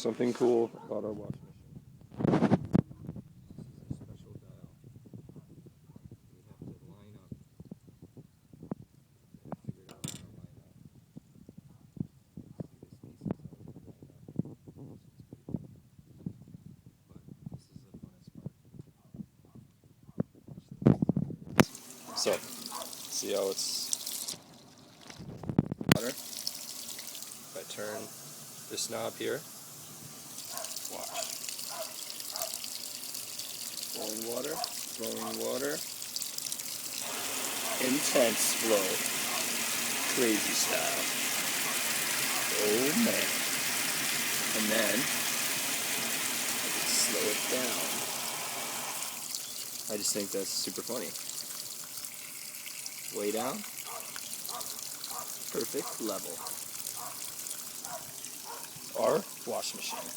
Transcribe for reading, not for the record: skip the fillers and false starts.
something cool about our washing machine. This is a special dial. We have to line up. I figured out how to line up. See, this piece is already lined up. So it's pretty good. But this is a funnest part. Watch this. So, see how it's water? If I turn this knob here, watch. Flowing water. Intense flow. Crazy style. Oh man. And then, I just slow it down. I just think that's super funny. Way down. Perfect level. Our washing machine.